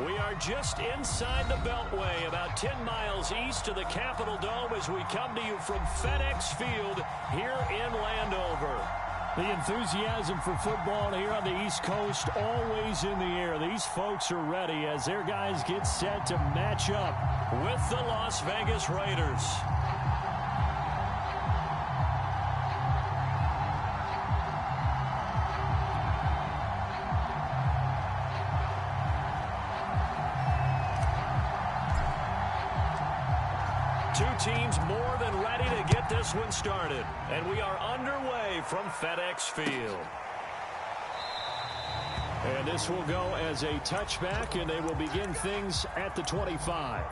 We are just inside the Beltway, about 10 miles east of the Capitol Dome as we come to you from FedEx Field here in Landover. The enthusiasm for football here on the East Coast always in the air. These folks are ready as their guys get set to match up with the Las Vegas Raiders. Two teams more than ready to get this one started. And we are underway from FedEx Field. And this will go as a touchback, and they will begin things at the 25.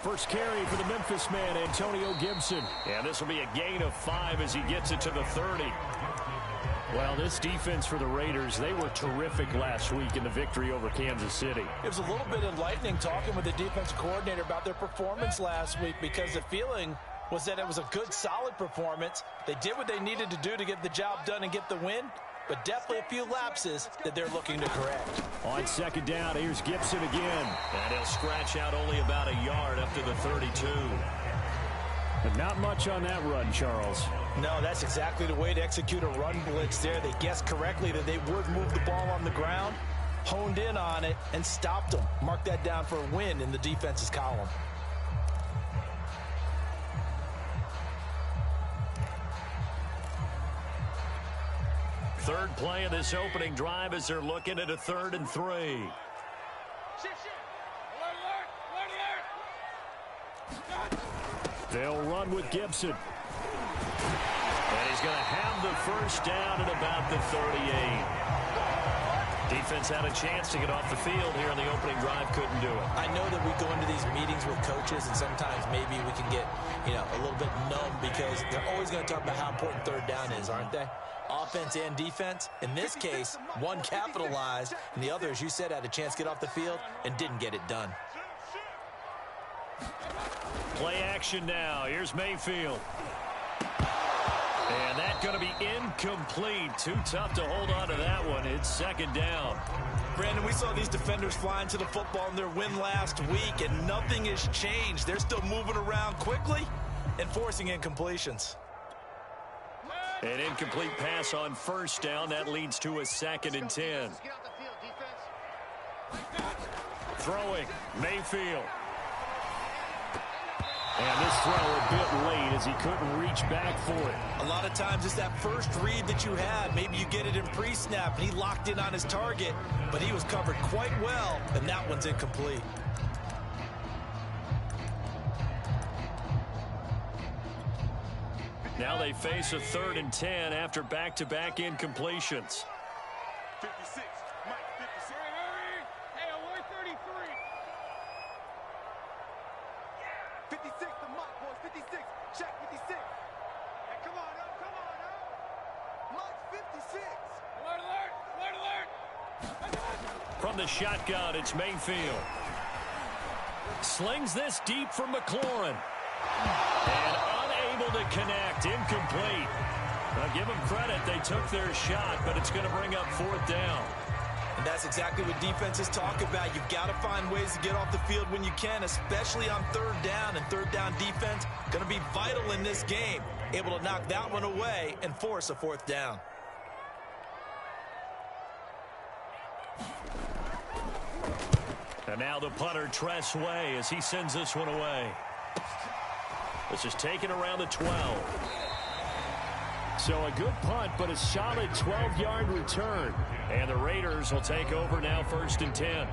First carry for the Memphis man, Antonio Gibson. And this will be a gain of 5 as he gets it to the 30. Well, this defense for the Raiders, they were terrific last week in the victory over Kansas City. It was a little bit enlightening talking with the defense coordinator about their performance last week because the feeling was that it was a good, solid performance. They did what they needed to do to get the job done and get the win, but definitely a few lapses that they're looking to correct. On second down, here's Gibson again. And he'll scratch out only about a yard up to the 32. But not much on that run, Charles. No, that's exactly the way to execute a run blitz there. They guessed correctly that they would move the ball on the ground, honed in on it, and stopped them. Mark that down for a win in the defense's column. Third play of this opening drive as they're looking at a 3rd and 3. They'll run with Gibson. And he's going to have the first down at about the 38. Defense had a chance to get off the field here on the opening drive, couldn't do it. I know that we go into these meetings with coaches, and sometimes maybe we can get, a little bit numb because they're always going to talk about how important third down is, aren't they? Offense and defense. In this case, one capitalized, and the other, as you said, had a chance to get off the field and didn't get it done. Play action now. Here's Mayfield. And that's going to be incomplete. Too tough to hold on to that one. It's second down. Brandon, we saw these defenders flying to the football in their win last week, and nothing has changed. They're still moving around quickly and forcing incompletions. An incomplete pass on first down. That leads to a 2nd and 10. Throwing, Mayfield. And this throw a bit late as he couldn't reach back for it. A lot of times it's that first read that you had. Maybe you get it in pre-snap, and he locked in on his target, but he was covered quite well, and that one's incomplete. Now they face a 3rd and 10 after back-to-back incompletions. 56, Mike, 56. Hey, alert 33. 56, the Mike, boys, 56. Check 56. Hey, come on up, Mike, 56. Alert. From the shotgun, it's Mayfield. Slings this deep for McLaurin. And unable to connect, incomplete. Now give them credit, they took their shot, but it's going to bring up 4th down. And that's exactly what defenses talk about. You've got to find ways to get off the field when you can, especially on 3rd down. And 3rd down defense going to be vital in this game. Able to knock that one away and force a 4th down. And now the punter, Tress Way, as he sends this one away. This is taken around the 12. So a good punt, but a solid 12-yard return. And the Raiders will take over now 1st and 10.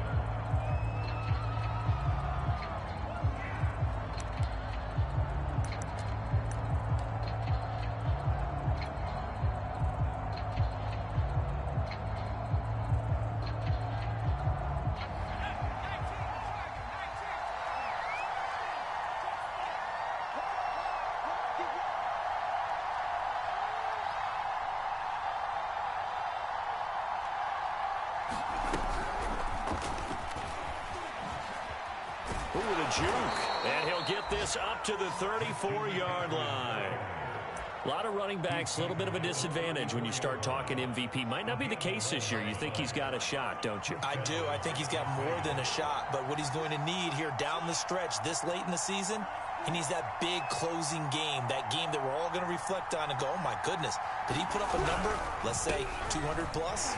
with a juke. And he'll get this up to the 34-yard line. A lot of running backs, a little bit of a disadvantage when you start talking MVP. Might not be the case this year. You think he's got a shot, don't you? I do. I think he's got more than a shot. But what he's going to need here down the stretch this late in the season, he needs that big closing game, that game that we're all going to reflect on and go, oh, my goodness, did he put up a number, let's say 200 plus?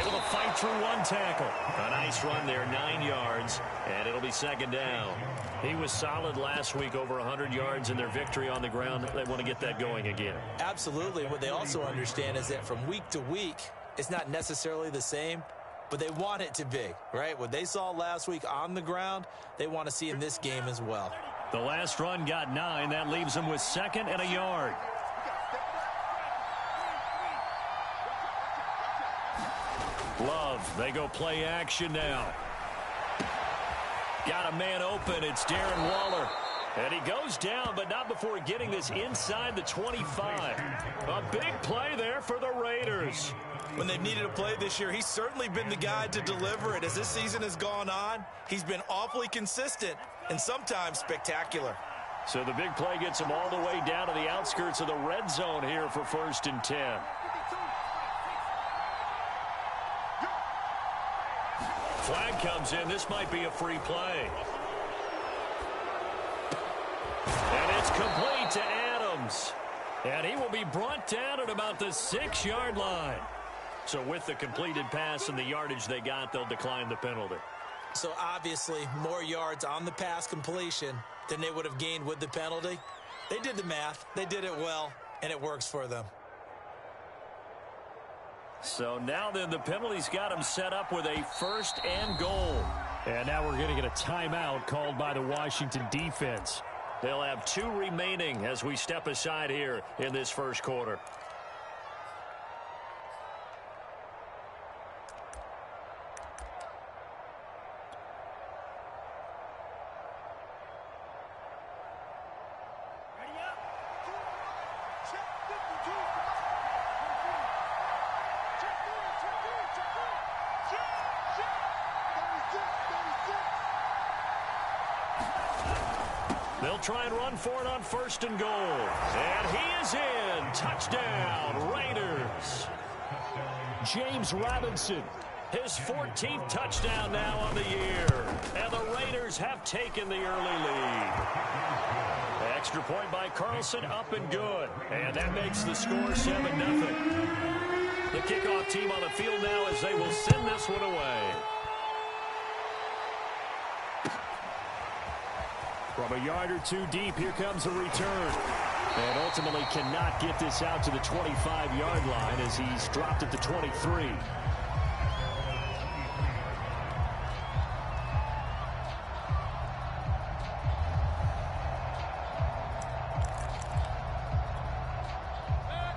Able to fight through one tackle. A nice run there, 9 yards, and it'll be second down. He was solid last week, over 100 yards in their victory on the ground. They want to get that going again. Absolutely, and what they also understand is that from week to week, it's not necessarily the same, but they want it to be, right? What they saw last week on the ground, they want to see in this game as well. The last run got 9. That leaves them with 2nd and a yard. Love, they go play action now. Got a man open. It's Darren Waller. And he goes down, but not before getting this inside the 25. A big play there for the Raiders. When they've needed a play this year, he's certainly been the guy to deliver it. As this season has gone on, he's been awfully consistent and sometimes spectacular. So the big play gets him all the way down to the outskirts of the red zone here for 1st and 10. Flag comes in. This might be a free play. And it's complete to Adams. And he will be brought down at about the 6-yard line. So with the completed pass and the yardage they got, they'll decline the penalty. So obviously more yards on the pass completion than they would have gained with the penalty. They did the math. They did it well, and it works for them. So now then the penalty's got him set up with a 1st and goal. And now we're going to get a timeout called by the Washington defense. They'll have 2 remaining as we step aside here in this first quarter. They'll try and run for it on 1st and goal. And he is in. Touchdown, Raiders. James Robinson, his 14th touchdown now on the year. And the Raiders have taken the early lead. Extra point by Carlson, up and good. And that makes the score 7-0. The kickoff team on the field now as they will send this one away. From a yard or 2 deep, here comes a return. And ultimately cannot get this out to the 25-yard line as he's dropped at the 23.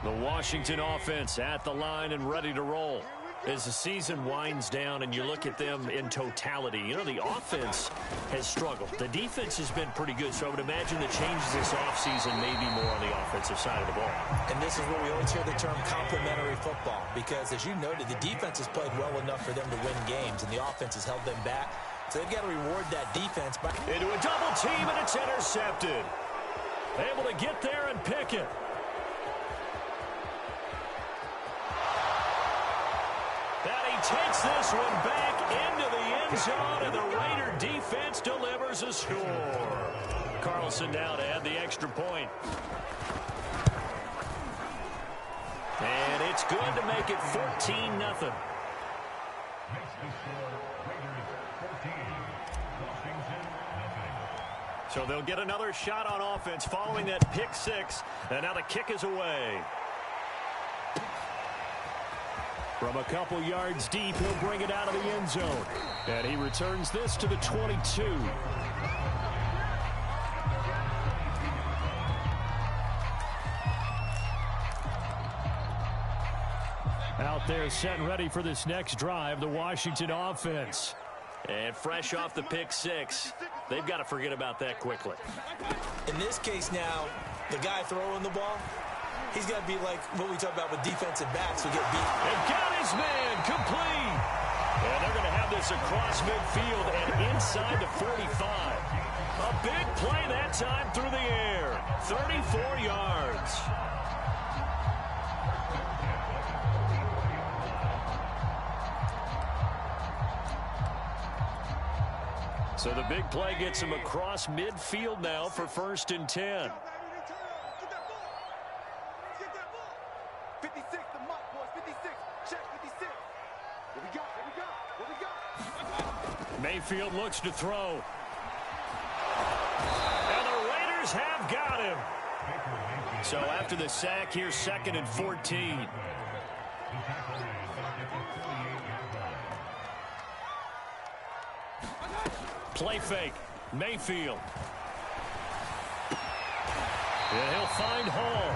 The Washington offense at the line and ready to roll. As the season winds down and you look at them in totality, you know, the offense has struggled. The defense has been pretty good, so I would imagine the changes this offseason may be more on the offensive side of the ball. And this is where we always hear the term complementary football, because as you noted, the defense has played well enough for them to win games, and the offense has held them back. So they've got to reward that defense. Into a double team, and it's intercepted. Able to get there and pick it. Takes this one back into the end zone, and the Raider defense delivers a score. Carlson now to add the extra point. And it's good to make it 14-0. So they'll get another shot on offense following that pick 6, and now the kick is away. From a couple yards deep, he'll bring it out of the end zone. And he returns this to the 22. Out there set and ready for this next drive, the Washington offense. And fresh off the pick 6, they've got to forget about that quickly. In this case now, the guy throwing the ball, he's got to be like what we talk about with defensive backs who get beat. And got his man complete. And they're going to have this across midfield and inside the 45. A big play that time through the air. 34 yards. So the big play gets him across midfield now for 1st and 10. 56, the mark, boys. 56. Check 56. What we got? What we got? Mayfield looks to throw. And the Raiders have got him. So after the sack, here's 2nd and 14. Play fake. Mayfield. And he'll find Hall.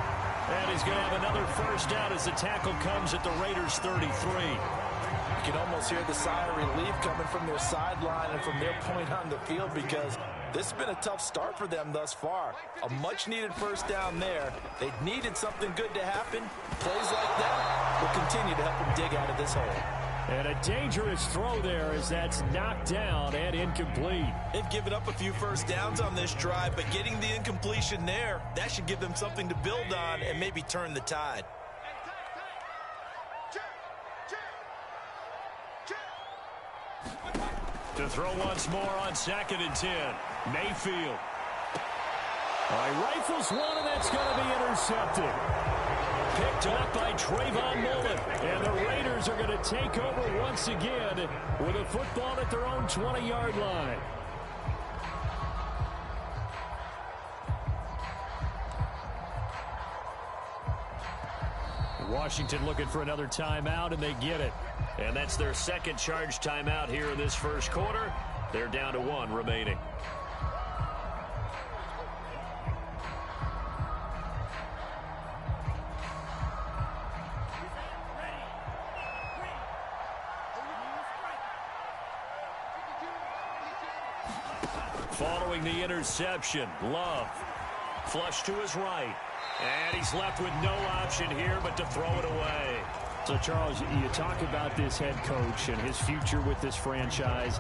And he's going to have another first down as the tackle comes at the Raiders' 33. You can almost hear the sigh of relief coming from their sideline and from their point on the field because this has been a tough start for them thus far. A much-needed first down there. They needed something good to happen. Plays like that will continue to help them dig out of this hole. And a dangerous throw there as that's knocked down and incomplete. They've given up a few first downs on this drive, but getting the incompletion there, that should give them something to build on and maybe turn the tide. To throw once more on 2nd and 10. Mayfield. All right, rifles one, and that's going to be intercepted. Picked up by Trayvon Mullen. And the Raiders are going to take over once again with a football at their own 20-yard line. Washington looking for another timeout, and they get it. And that's their second charge timeout here in this first quarter. They're down to 1 remaining. Following the interception, Love. Flush to his right. And he's left with no option here but to throw it away. So, Charles, you talk about this head coach and his future with this franchise.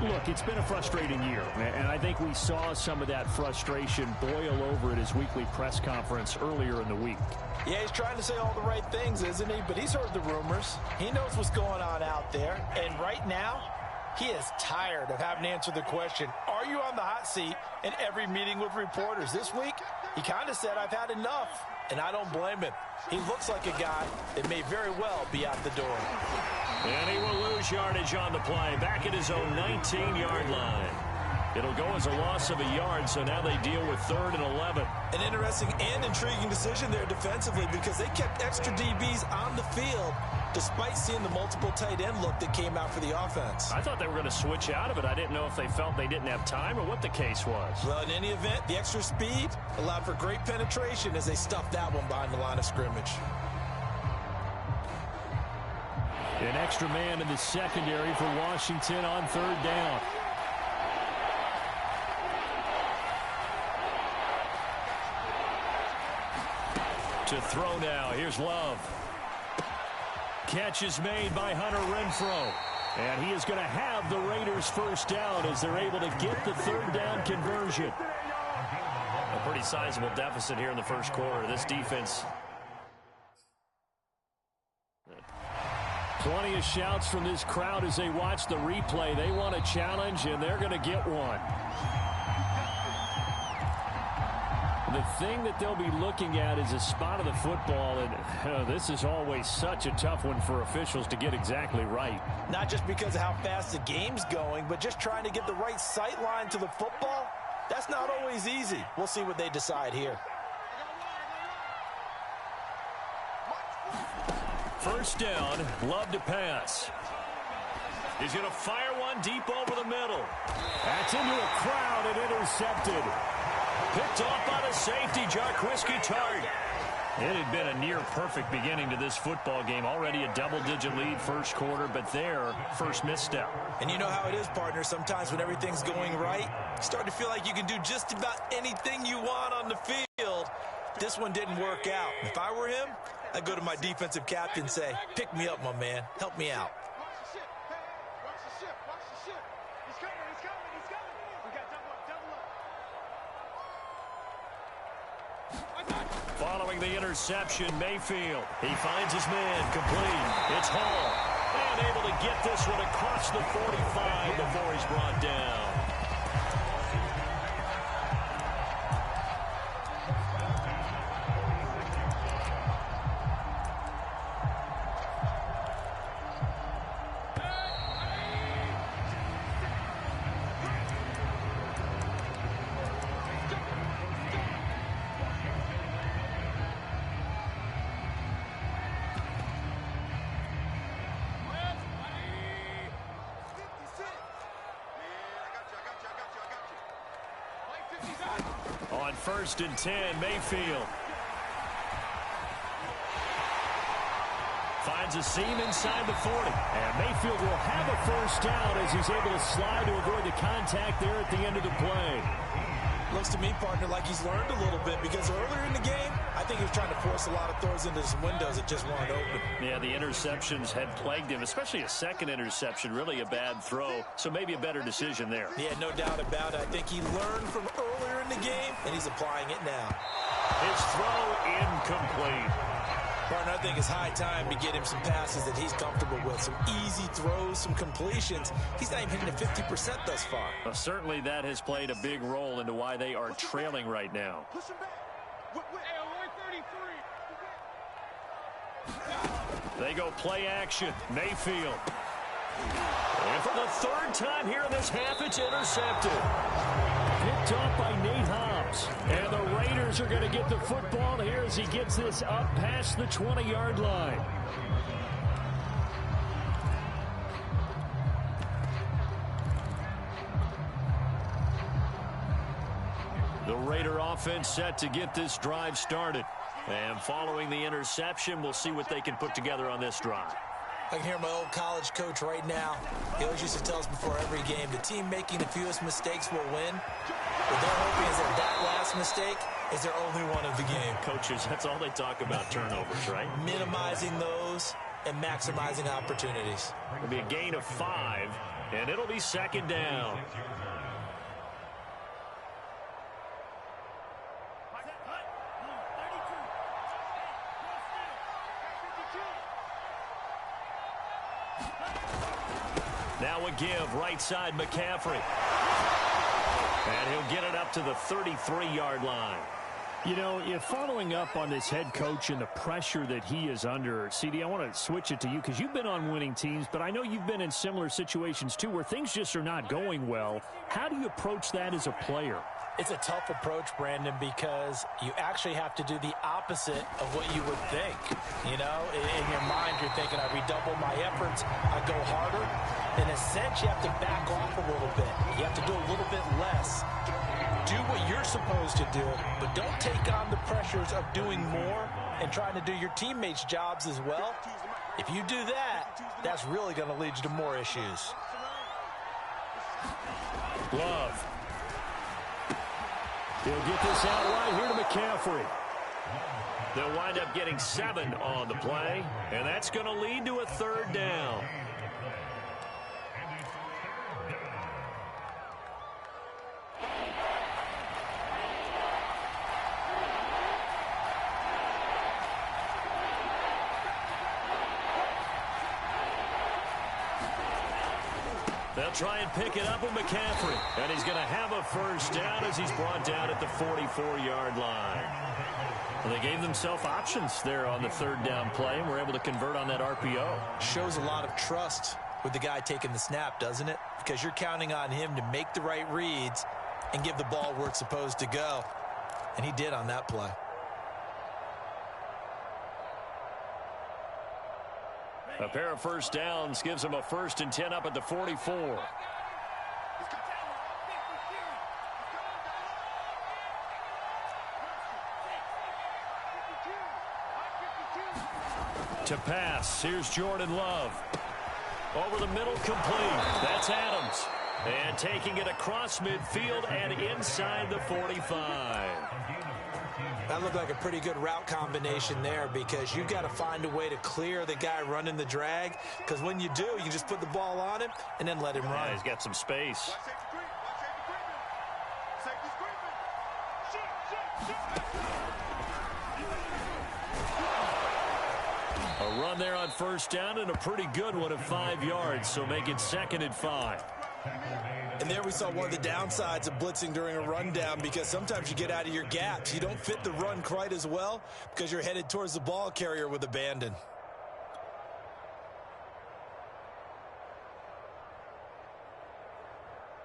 Look, it's been a frustrating year, and I think we saw some of that frustration boil over at his weekly press conference earlier in the week. Yeah, he's trying to say all the right things, isn't he? But he's heard the rumors. He knows what's going on out there. And right now, he is tired of having to answer the question, are you on the hot seat in every meeting with reporters? This week, he kind of said, I've had enough. And I don't blame him. He looks like a guy that may very well be out the door. And he will lose yardage on the play, back at his own 19-yard line. It'll go as a loss of a yard, so now they deal with 3rd and 11. An interesting and intriguing decision there defensively because they kept extra DBs on the field despite seeing the multiple tight end look that came out for the offense. I thought they were going to switch out of it. I didn't know if they felt they didn't have time or what the case was. Well, in any event, the extra speed allowed for great penetration as they stuffed that one behind the line of scrimmage. An extra man in the secondary for Washington on 3rd down. To throw now. Here's Love. Catch is made by Hunter Renfrow. And he is going to have the Raiders first down as they're able to get the 3rd down conversion. A pretty sizable deficit here in the first quarter. This defense. Plenty of shouts from this crowd as they watch the replay. They want a challenge, and they're going to get one. The thing that they'll be looking at is a spot of the football, and this is always such a tough one for officials to get exactly right. Not just because of how fast the game's going, but just trying to get the right sight line to the football. That's not always easy. We'll see what they decide here. First down, Love to pass. He's going to fire one deep over the middle. That's into a crowd and intercepted. Picked off by the safety, Jarquiski Tartt. It had been a near-perfect beginning to this football game. Already a double-digit lead first quarter, but their first misstep. And you know how it is, partner. Sometimes when everything's going right, you start to feel like you can do just about anything you want on the field. This one didn't work out. If I were him, I'd go to my defensive captain and say, pick me up, my man. Help me out. throwing the interception, Mayfield. He finds his man, complete. It's Hall. And able to get this one across the 45 before he's brought down. On 1st and 10, Mayfield. Finds a seam inside the 40. And Mayfield will have a first down as he's able to slide to avoid the contact there at the end of the play. Looks to me, partner, like he's learned a little bit because earlier in the game, I think he was trying to force a lot of throws into some windows that just weren't open. Yeah, the interceptions had plagued him, especially a second interception, really a bad throw, so maybe a better decision there. Yeah, no doubt about it. I think he learned from earlier in the game, and he's applying it now. His throw incomplete. Partner, I think it's high time to get him some passes that he's comfortable with, some easy throws, some completions. He's not even hitting the 50% thus far. Well, certainly that has played a big role into why they are trailing right now. Push him back. Hey, 133. They go play action. Mayfield. And for the third time here in this half, it's intercepted. Picked off by Nate Hobbs. And the Raiders are going to get the football here as he gets this up past the 20-yard line. The Raider offense set to get this drive started. And following the interception, we'll see what they can put together on this drive. I can hear my old college coach right now. He always used to tell us before every game, the team making the fewest mistakes will win. What they're hoping is that last mistake is their only one of the game. Coaches, that's all they talk about, turnovers, right? Minimizing those and maximizing opportunities. It'll be a gain of 5, and it'll be 2nd down. Now a give, right side McCaffrey. And he'll get it up to the 33-yard line. You know, if following up on this head coach and the pressure that he is under, CD, I want to switch it to you because you've been on winning teams, but I know you've been in similar situations too where things just are not going well. How do you approach that as a player? It's a tough approach, Brandon, because you actually have to do the opposite of what you would think. You know, in your mind, you're thinking, I redouble my efforts, I go harder. In a sense, you have to back off a little bit. You have to do a little bit less. Do what you're supposed to do, but don't take on the pressures of doing more and trying to do your teammates' jobs as well. If you do that, that's really going to lead you to more issues. Love. He'll get this out right here to McCaffrey. They'll wind up getting 7 on the play, and that's going to lead to a 3rd down. They'll try and pick it up with McCaffrey. And he's going to have a first down as he's brought down at the 44-yard line. Well, they gave themselves options there on the 3rd down play and were able to convert on that RPO. Shows a lot of trust with the guy taking the snap, doesn't it? Because you're counting on him to make the right reads and give the ball where it's supposed to go. And he did on that play. A pair of first downs gives them a 1st and 10 up at the 44. To pass, here's Jordan Love. Over the middle, complete. That's Adams. And taking it across midfield and inside the 45. That looked like a pretty good route combination there because you've got to find a way to clear the guy running the drag, because when you do, you can just put the ball on him and then let him run. Yeah, he's got some space. A run there on first down and a pretty good one of 5 yards, so make it 2nd and 5. And there we saw one of the downsides of blitzing during a rundown, because sometimes you get out of your gaps. You don't fit the run quite as well because you're headed towards the ball carrier with abandon.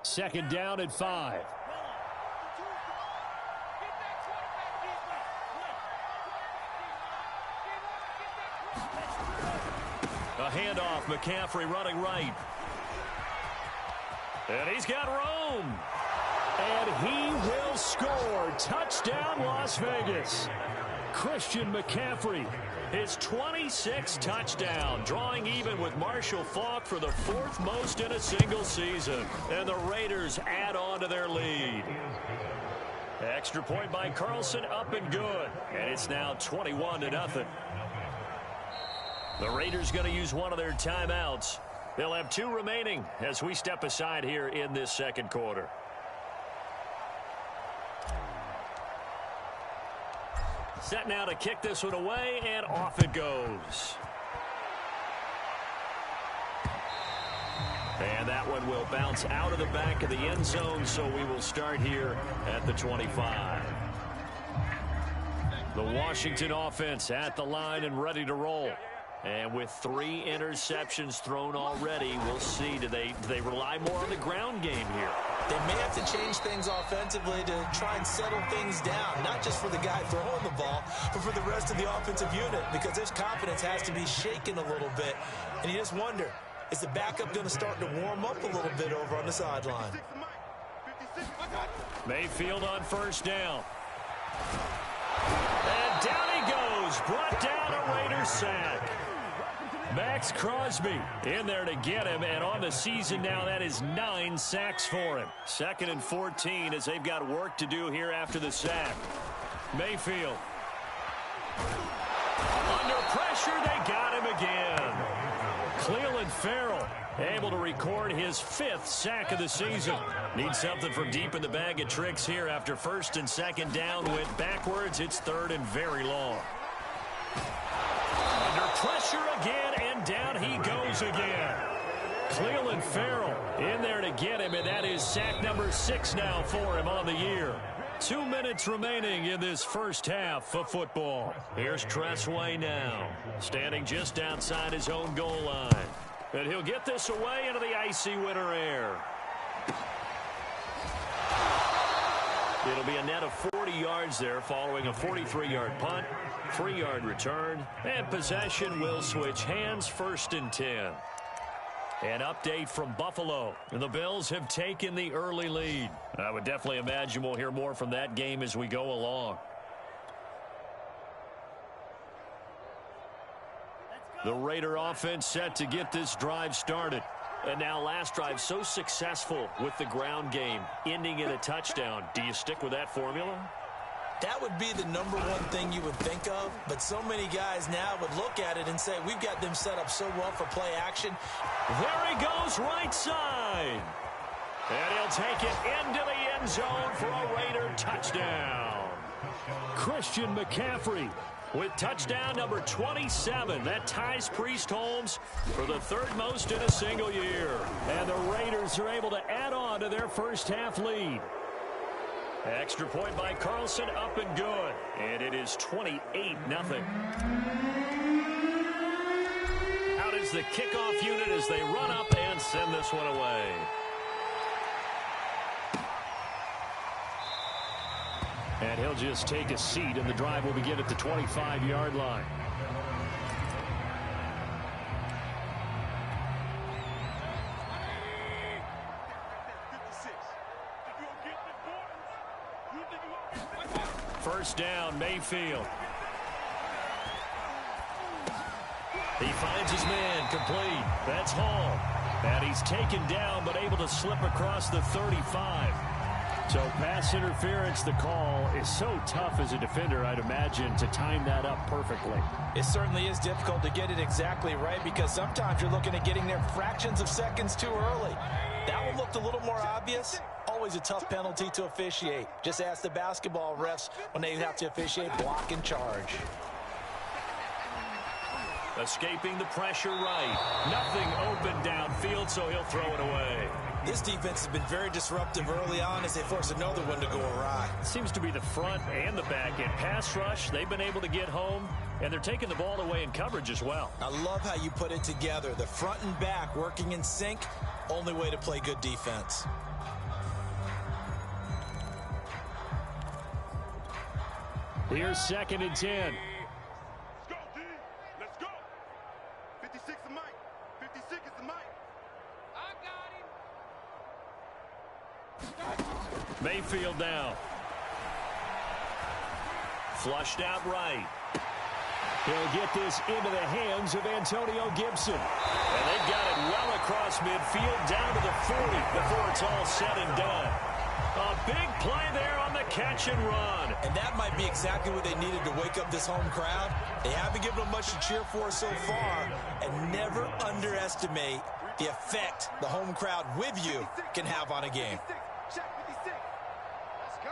Second down and 5. A handoff, McCaffrey running right. And he's got room. And he will score. Touchdown, Las Vegas. Christian McCaffrey, his 26th touchdown, drawing even with Marshall Faulk for the 4th most in a single season. And the Raiders add on to their lead. Extra point by Carlson, up and good. And it's now 21-0. The Raiders going to use one of their timeouts. They'll have 2 remaining as we step aside here in this second quarter. Set now to kick this one away, and off it goes. And that one will bounce out of the back of the end zone, so we will start here at the 25. The Washington offense at the line and ready to roll. And with 3 interceptions thrown already, we'll see. Do they rely more on the ground game here? They may have to change things offensively to try and settle things down, not just for the guy throwing the ball, but for the rest of the offensive unit, because their confidence has to be shaken a little bit. And you just wonder, is the backup going to start to warm up a little bit over on the sideline? Mayfield on first down. And down he goes, brought down a Raiders sack. Max Crosby in there to get him, and on the season now, that is 9 sacks for him. 2nd and 14 as they've got work to do here after the sack. Mayfield. Under pressure, they got him again. Clelin Ferrell able to record his 5th sack of the season. Needs something from deep in the bag of tricks here after 1st and 2nd down went backwards. It's 3rd and very long. Under pressure again, and down he goes again. Clelin Ferrell in there to get him, and that is sack number 6 now for him on the year. 2 minutes remaining in this first half of football. Here's Tressway now, standing just outside his own goal line. And he'll get this away into the icy winter air. It'll be a net of 40 yards there following a 43-yard punt, 3-yard return, and possession will switch hands, 1st and 10. An update from Buffalo. And the Bills have taken the early lead. I would definitely imagine we'll hear more from that game as we go along. The Raider offense set to get this drive started. And now last drive so successful with the ground game, ending in a touchdown. Do you stick with that formula? That would be the number one thing you would think of, but so many guys now would look at it and say, we've got them set up so well for play action. There he goes, right side. And he'll take it into the end zone for a Raider touchdown. Christian McCaffrey with touchdown number 27. That ties Priest Holmes for the 3rd most in a single year. And the Raiders are able to add on to their first half lead. Extra point by Carlson, up and good. And it is 28-0. Out is the kickoff unit as they run up and send this one away. And he'll just take a seat, and the drive will begin at the 25-yard line. First down, Mayfield. He finds his man, complete. That's Hall. And he's taken down, but able to slip across the 35. So pass interference, the call is so tough as a defender, I'd imagine, to time that up perfectly. It certainly is difficult to get it exactly right, because sometimes you're looking at getting there fractions of seconds too early. That one looked a little more obvious. Always a tough penalty to officiate. Just ask the basketball refs when they have to officiate block and charge. Escaping the pressure right. Nothing open downfield, so he'll throw it away. This defense has been very disruptive early on as they force another one to go awry. Seems to be the front and the back end. Pass rush, they've been able to get home, and they're taking the ball away in coverage as well. I love how you put it together. The front and back working in sync, only way to play good defense. Here's 2nd and 10. Let's go, D. Let's go. 56 is Mike. 56 is the Mike. I got him. Mayfield now. Flushed out right. He'll get this into the hands of Antonio Gibson. And they've got it well across midfield down to the 40 before it's all said and done. A big play there on the catch and run. And that might be exactly what they needed to wake up this home crowd. They haven't given them much to cheer for so far. And never underestimate the effect the home crowd with you can have on a game. Check 56. Let's go.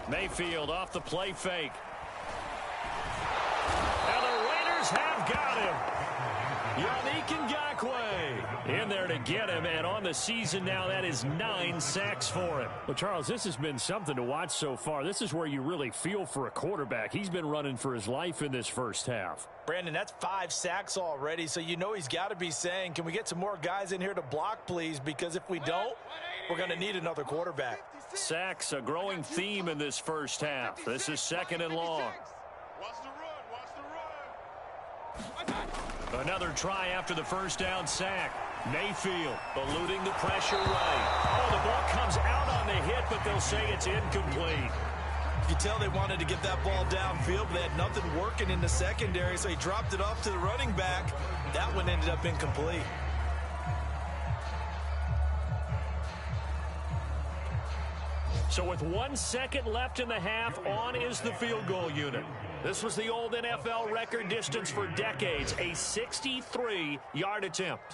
Mayfield off the play fake. And the Raiders have got him. Yannick Ngakoue in there to get him, and on the season now, that is 9 sacks for him. Well, Charles, this has been something to watch so far. This is where you really feel for a quarterback. He's been running for his life in this first half. Brandon, that's 5 sacks already, so you know he's got to be saying, can we get some more guys in here to block, please? Because if we don't, we're going to need another quarterback. Sacks, a growing theme in this first half. This is 2nd and long. Watch the run. Watch the run. Another try after the first down sack. Mayfield eluding the pressure right. Oh, the ball comes out on the hit, but they'll say it's incomplete. You can tell they wanted to get that ball downfield, but they had nothing working in the secondary, so he dropped it off to the running back. That one ended up incomplete. So with 1 second left in the half, on is the field goal unit. This was the old NFL record distance for decades, a 63-yard attempt.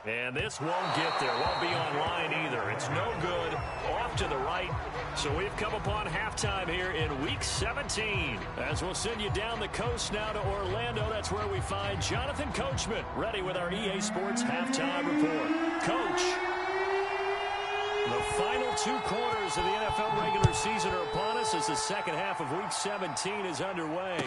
And this won't get there, won't be online either. It's no good, off to the right. So we've come upon halftime here in Week 17. As we'll send you down the coast now to Orlando, that's where we find Jonathan Coachman, ready with our EA Sports halftime report. Coach. The final 2 quarters of the NFL regular season are upon us as the second half of Week 17 is underway.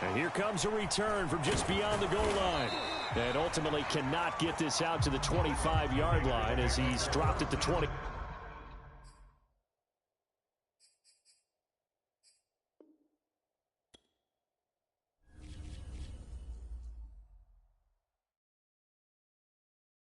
And here comes a return from just beyond the goal line. And ultimately cannot get this out to the 25-yard line as he's dropped at the 20.